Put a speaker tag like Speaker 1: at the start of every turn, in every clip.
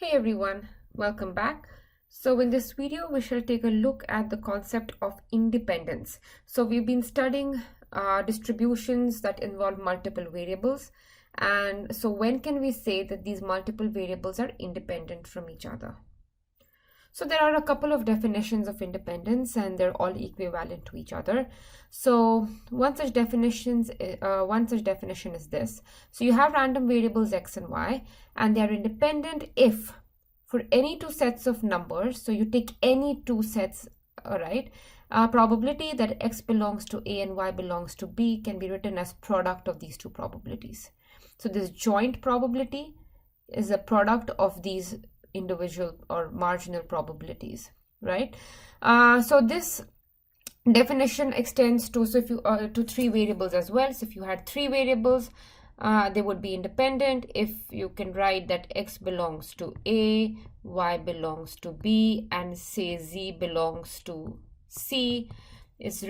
Speaker 1: Hey everyone, welcome back. So in this video, we shall take a look at the concept of independence. So we've been studying distributions that involve multiple variables. And so when can we say that these multiple variables are independent from each other? So there are a couple of definitions of independence and they're all equivalent to each other. So one such definition is this. So you have random variables x and y and they are independent if for any two sets of numbers, so you take any two sets, all right, probability that x belongs to A and y belongs to B can be written as product of these two probabilities. So this joint probability is a product of these individual or marginal probabilities, right? So this definition extends to to three variables as well. So if you had three variables, they would be independent if you can write that x belongs to A, y belongs to B, and say z belongs to C is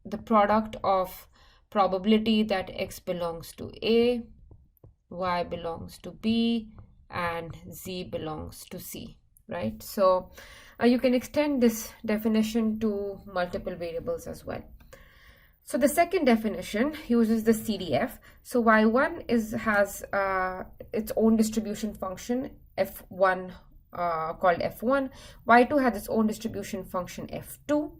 Speaker 1: the product of probability that x belongs to A, y belongs to B, and z belongs to C, right? So you can extend this definition to multiple variables as well. So the second definition uses the CDF. So y1 has its own distribution function f1 called f1. y2 has its own distribution function f2.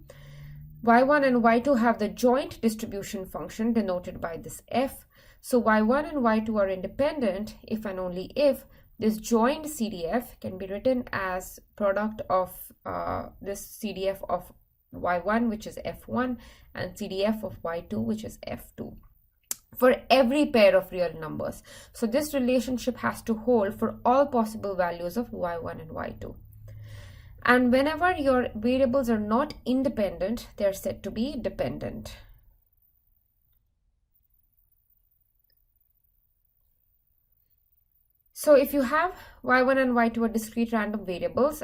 Speaker 1: y1 and y2 have the joint distribution function denoted by this f. So y1 and y2 are independent if and only if this joint CDF can be written as product of this CDF of y1, which is f1, and CDF of y2, which is f2, for every pair of real numbers. So this relationship has to hold for all possible values of y1 and y2. And whenever your variables are not independent, they are said to be dependent. So if you have y1 and y2 are discrete random variables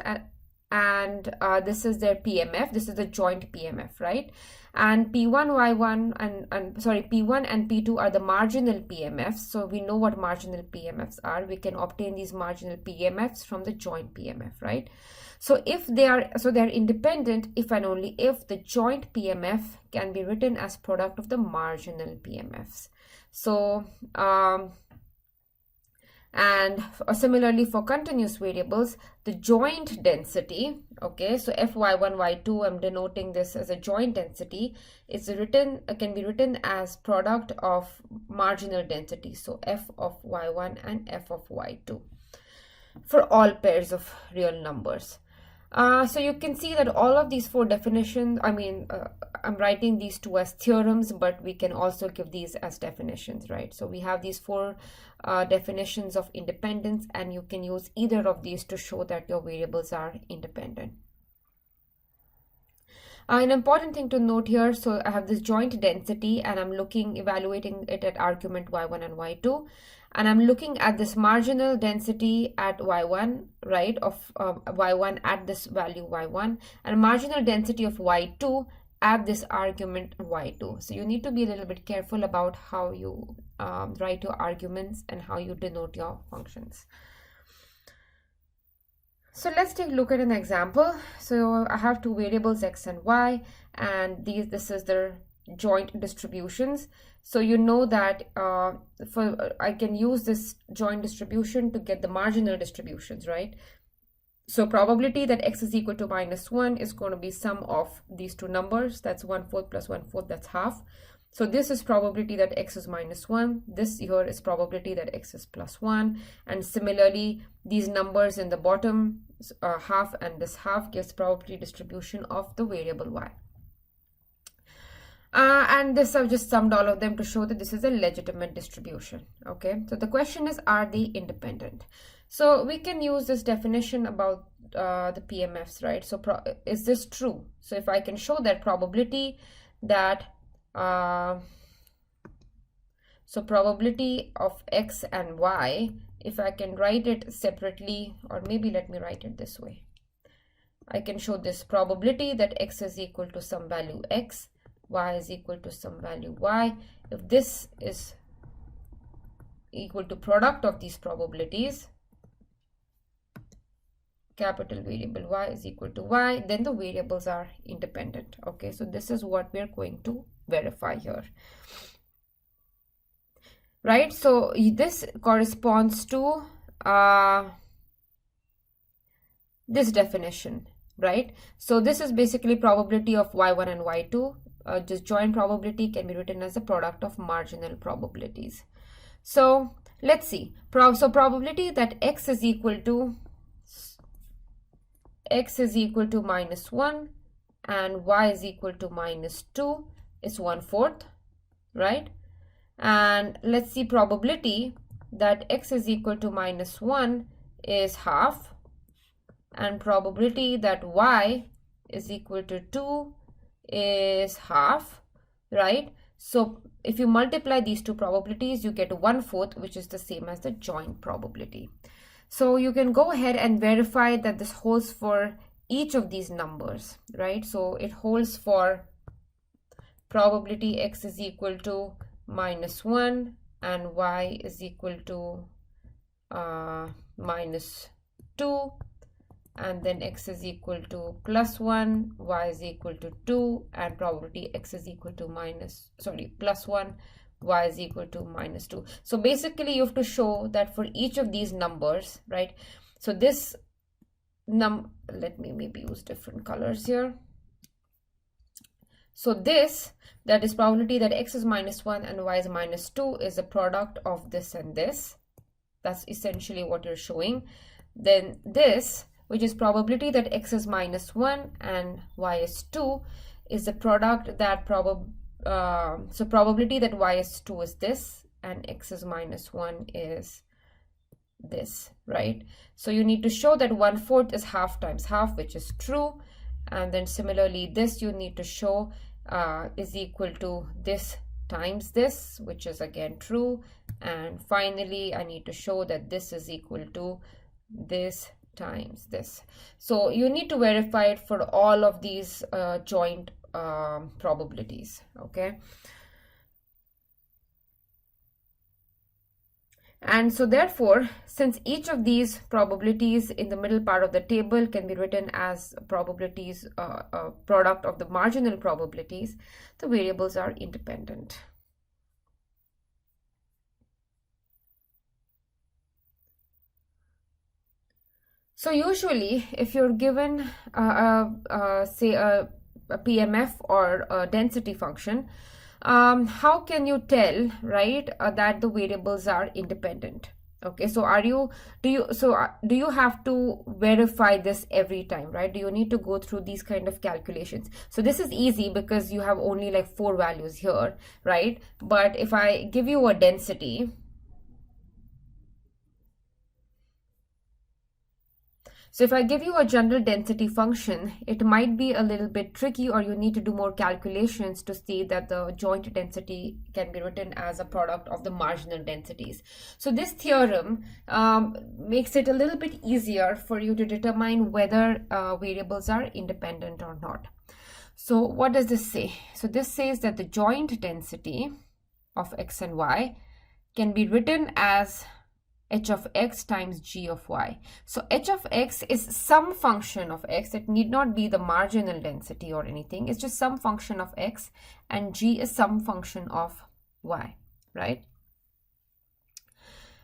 Speaker 1: and this is their PMF, this is the joint PMF, right? And P1, Y1 P1 and P2 are the marginal PMFs. So we know what marginal PMFs are. We can obtain these marginal PMFs from the joint PMF, right? So they're independent if and only if the joint PMF can be written as product of the marginal PMFs. So and similarly for continuous variables, the joint density, okay, so fy1, y2, I'm denoting this as a joint density, can be written as product of marginal density, so f of y1 and f of y2 for all pairs of real numbers. So you can see that all of these four definitions, I'm writing these two as theorems, but we can also give these as definitions, right? So we have these four definitions of independence, and you can use either of these to show that your variables are independent. An important thing to note here, so I have this joint density and I'm evaluating it at argument y1 and y2. And I'm looking at this marginal density at y1, right, of y1 at this value y1, and marginal density of y2 at this argument y2. So you need to be a little bit careful about how you write your arguments and how you denote your functions. So let's take a look at an example. So I have two variables x and y, and this is their joint distributions. So you know that I can use this joint distribution to get the marginal distributions, right? So probability that x is equal to -1 is going to be sum of these two numbers. That's 1/4 plus 1/4, that's half. So this is probability that x is -1. This here is probability that x is +1. And similarly, these numbers in the bottom, half and this half, gives probability distribution of the variable y. And this I've just summed all of them to show that this is a legitimate distribution. Okay, so the question is, are they independent? So we can use this definition about the PMFs, right? So is this true? So if I can show that probability that so probability of x and y, if I can write it separately, or maybe let me write it this way. I can show this probability that x is equal to some value x, y is equal to some value y. If this is equal to product of these probabilities, capital variable y is equal to y, then the variables are independent. Okay, so this is what we're going to verify here, right? So this corresponds to this definition, right? So this is basically probability of y1 and y2. Disjoint probability can be written as a product of marginal probabilities. So let's see. So probability that x is equal to -1 and y is equal to -2 is 1/4, right? And let's see, probability that x is equal to -1 is half, and probability that y is equal to 2 is half, right? So if you multiply these two probabilities, you get 1/4, which is the same as the joint probability. So you can go ahead and verify that this holds for each of these numbers, right? So it holds for probability x is equal to -1 and y is equal to -2, and then x is equal to +1, y is equal to 2, and probability x is equal to +1, y is equal to -2. So basically you have to show that for each of these numbers, right? So this let me maybe use different colors here. So this, that is probability that x is -1 and y is -2, is a product of this and this. That's essentially what you're showing. Then this, which is probability that x is -1 and y is 2, is the product that so probability that y is 2 is this and x is -1 is this, right? So you need to show that 1/4 is half times half, which is true. And then similarly, this you need to show is equal to this times this, which is again true. And finally, I need to show that this is equal to this times this. So you need to verify it for all of these joint probabilities, okay? And so therefore, since each of these probabilities in the middle part of the table can be written as probabilities, product of the marginal probabilities, the variables are independent. So usually, if you're given, say, a PMF or a density function, how can you tell, right, that the variables are independent? Okay, so do you have to verify this every time, right? Do you need to go through these kind of calculations? So this is easy because you have only like 4 values here, right? But if I give you a density, so if I give you a general density function, it might be a little bit tricky, or you need to do more calculations to see that the joint density can be written as a product of the marginal densities. So this theorem makes it a little bit easier for you to determine whether variables are independent or not. So what does this say? So this says that the joint density of x and y can be written as h of x times g of y. So h of x is some function of x. It need not be the marginal density or anything. It's just some function of x, and g is some function of y, right?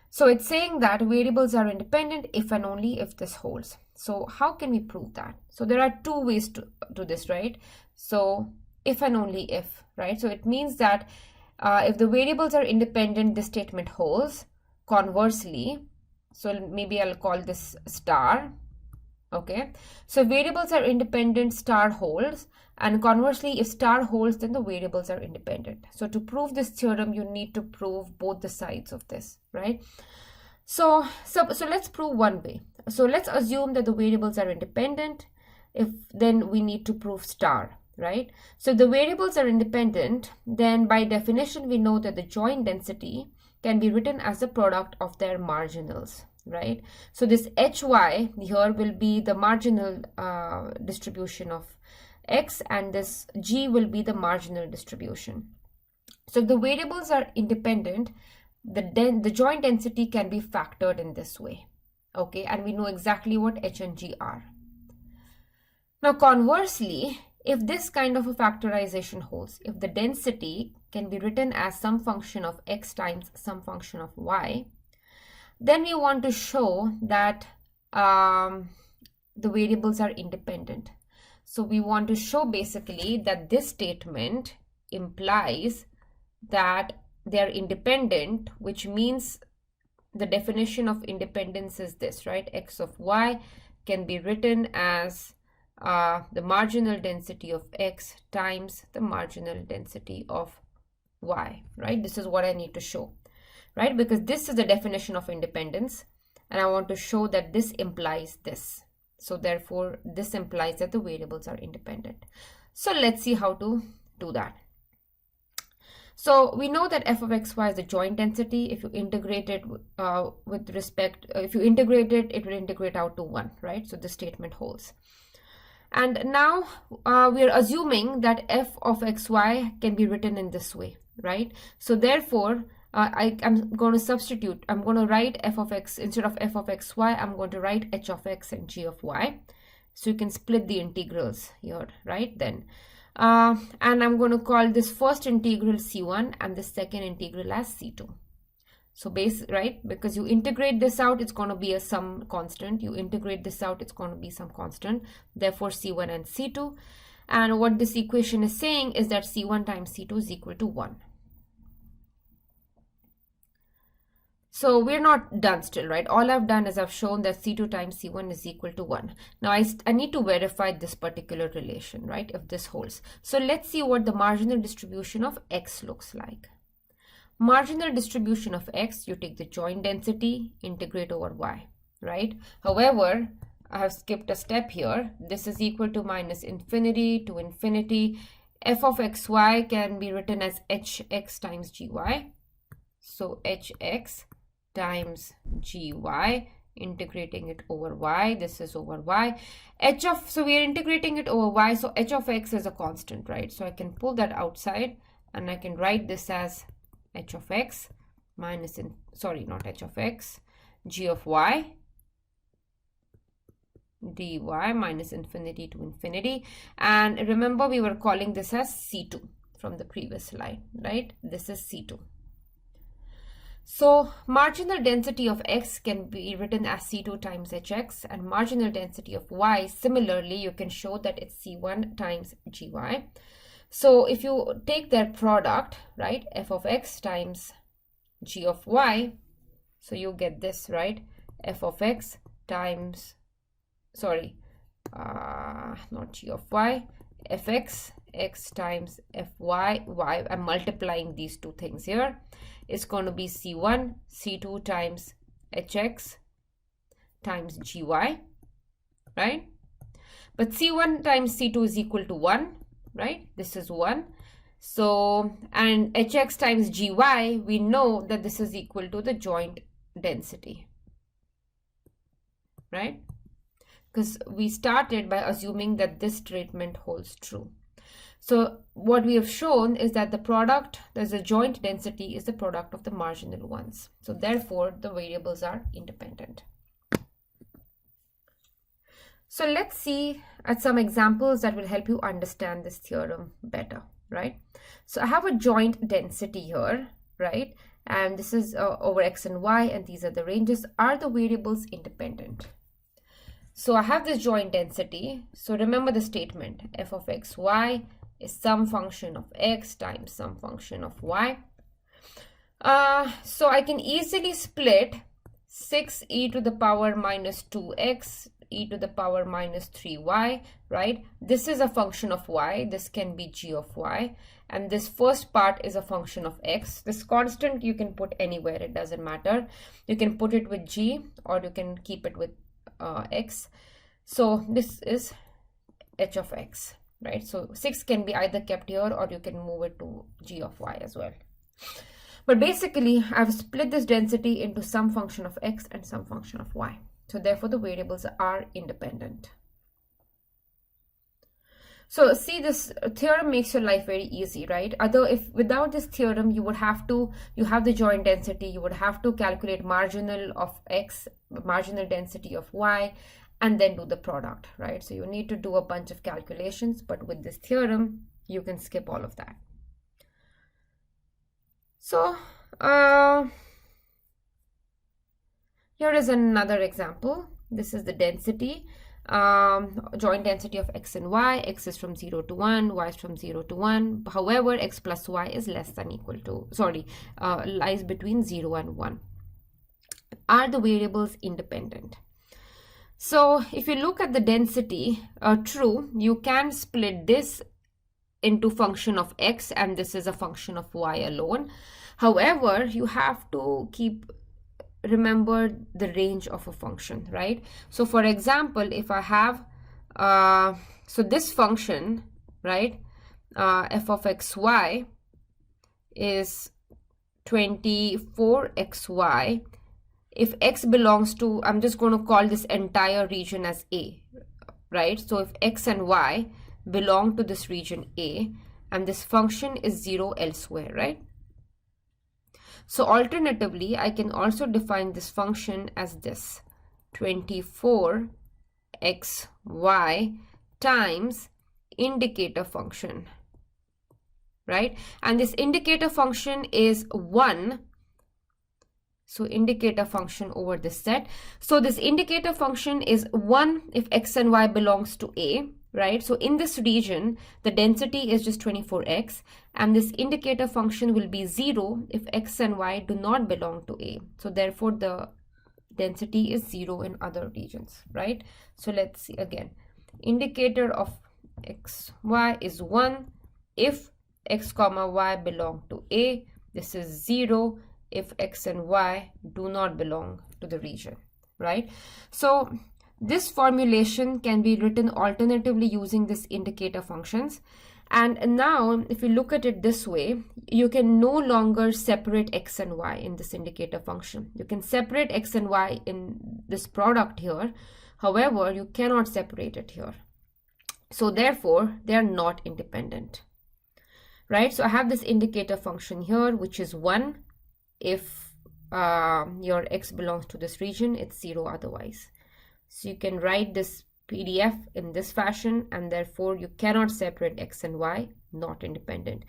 Speaker 1: So it's saying that variables are independent if and only if this holds. So how can we prove that? So there are 2 ways to do this, right? So if and only if, right? So it means that if the variables are independent, this statement holds. Conversely, so maybe I'll call this star, okay? So variables are independent, star holds, and conversely, if star holds, then the variables are independent. So to prove this theorem, you need to prove both the sides of this, right? So let's prove one way. So let's assume that the variables are independent. If then we need to prove star, right? So if the variables are independent, then by definition, we know that the joint density can be written as a product of their marginals, right? So this hy here will be the marginal distribution of x, and this g will be the marginal distribution. So if the variables are independent, the joint density can be factored in this way, Okay, and we know exactly what h and g are. Now, conversely, if this kind of a factorization holds, if the density can be written as some function of x times some function of y, then we want to show that the variables are independent. So we want to show basically that this statement implies that they are independent, which means the definition of independence is this, right? X of y can be written as the marginal density of x times the marginal density of y, right? This is what I need to show, right? Because this is the definition of independence, and I want to show that this implies this. So therefore, this implies that the variables are independent. So let's see how to do that. So we know that f of xy is the joint density. If you integrate it with respect, if you integrate it, it will integrate out to 1, right? So the statement holds. And now we are assuming that f of xy can be written in this way, right? So therefore, I'm going to substitute. I'm going to write f of x instead of f of xy. I'm going to write h of x and g of y. So you can split the integrals here, right? Then. And I'm going to call this first integral C1 and the second integral as C2. So right, because you integrate this out, it's going to be a some constant. You integrate this out, it's going to be some constant. Therefore, C1 and C2. And what this equation is saying is that C1 times C2 is equal to 1. So we're not done still, right? All I've done is I've shown that C2 times C1 is equal to 1. Now I need to verify this particular relation, right? If this holds. So let's see what the marginal distribution of x looks like. Marginal distribution of x, you take the joint density, integrate over y, right? However, I have skipped a step here. This is equal to minus infinity to infinity. F of xy can be written as hx times gy. So hx times gy, integrating it over y. This is over y. So we are integrating it over y. So h of x is a constant, right? So I can pull that outside and I can write this as h of x minus, not h of x, g of y dy minus infinity to infinity. And remember, we were calling this as C2 from the previous slide, right? This is C2. So marginal density of x can be written as C2 times hx, and marginal density of y, similarly, you can show that it's C1 times gy. So if you take their product, right, f of x times g of y, so you get this, right, f of x times, not g of y, fx, x times fy, y, I'm multiplying these two things here, is going to be C1, C2 times hx times gy, right? But C1 times C2 is equal to 1, right? This is 1. So, and hx times gy, we know that this is equal to the joint density, right? Because we started by assuming that this statement holds true. So what we have shown is that the product, there's a joint density, is the product of the marginal ones. So therefore, the variables are independent. So let's see at some examples that will help you understand this theorem better, right? So I have a joint density here, right? And this is over x and y, and these are the ranges. Are the variables independent? So I have this joint density. So remember the statement, f of x, y is some function of x times some function of y. So I can easily split 6e to the power minus 2x, e to the power minus 3y, right? This is a function of y. This can be g of y. And this first part is a function of x. This constant you can put anywhere. It doesn't matter. You can put it with g or you can keep it with x. So this is h of x, right? So 6 can be either kept here or you can move it to g of y as well. But basically, I've split this density into some function of x and some function of y. So therefore, the variables are independent. So see, this theorem makes your life very easy, right? If without this theorem, you have the joint density, you would have to calculate marginal of x, marginal density of y, and then do the product, right? So you need to do a bunch of calculations, but with this theorem, you can skip all of that. So here is another example. This is the density. Joint density of x and y. X is from 0 to 1, y is from 0 to 1. However, x plus y is less than equal to, lies between 0 and 1. Are the variables independent? So if you look at the density, true, you can split this into function of x and this is a function of y alone. However, you have to remember the range of a function, right? So for example, if I have so this function, right, f of xy is 24xy. If x belongs to, I'm just going to call this entire region as A, right? So if x and y belong to this region A and this function is 0 elsewhere, right? So alternatively, I can also define this function as this 24xy times indicator function, right? And this indicator function is 1. So indicator function over this set. So this indicator function is 1 if x and y belongs to A, right? So in this region, the density is just 24x, and this indicator function will be 0 if x and y do not belong to A. So therefore, the density is 0 in other regions, right? So let's see again. Indicator of x, y is 1 if x comma y belong to A. This is 0 if x and y do not belong to the region, right? So this formulation can be written alternatively using this indicator functions. And now if you look at it this way, you can no longer separate x and y in this indicator function. You can separate x and y in this product here. However, you cannot separate it here. So therefore, they are not independent, right? So I have this indicator function here, which is 1 if your x belongs to this region, it's 0 otherwise. So you can write this PDF in this fashion, and therefore you cannot separate x and y, not independent.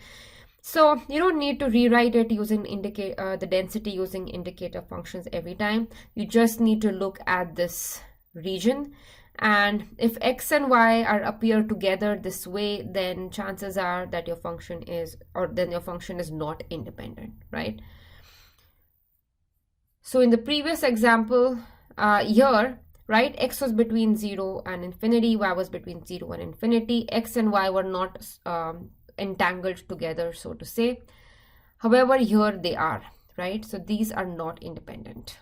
Speaker 1: So you don't need to rewrite it using the density using indicator functions every time. You just need to look at this region, and if x and y appear together this way, then chances are that your function is not independent, right? So in the previous example here, right, x was between 0 and infinity, y was between 0 and infinity. X and y were not entangled together, so to say. However, here they are, right? So these are not independent.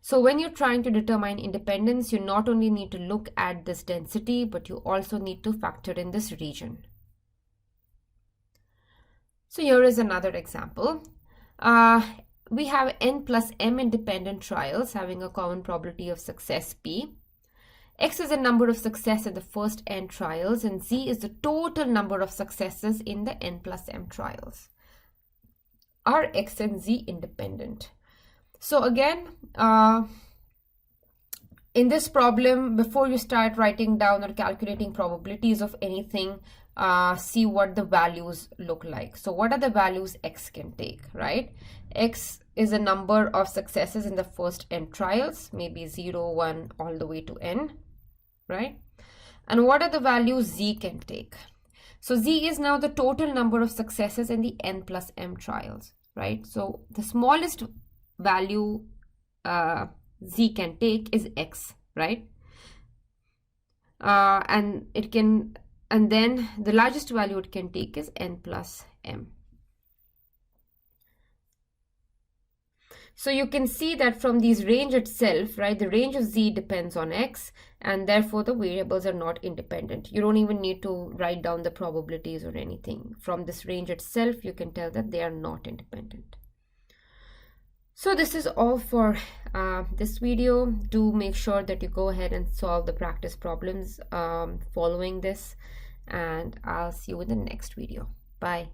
Speaker 1: So when you're trying to determine independence, you not only need to look at this density, but you also need to factor in this region. So here is another example. We have n plus m independent trials having a common probability of success p. X is the number of success in the first n trials, and z is the total number of successes in the n plus m trials. Are x and z independent? So again, in this problem, before you start writing down or calculating probabilities of anything, see what the values look like. So what are the values x can take, right? X is a number of successes in the first n trials, maybe 0, 1, all the way to n, right? And what are the values z can take? So z is now the total number of successes in the n plus m trials, right? So the smallest value z can take is x, right? And then the largest value it can take is n plus m. So you can see that from these range itself, right, the range of z depends on x, and therefore the variables are not independent. You don't even need to write down the probabilities or anything. From this range itself, you can tell that they are not independent. So this is all for this video. Do make sure that you go ahead and solve the practice problems following this, and I'll see you in the next video. Bye.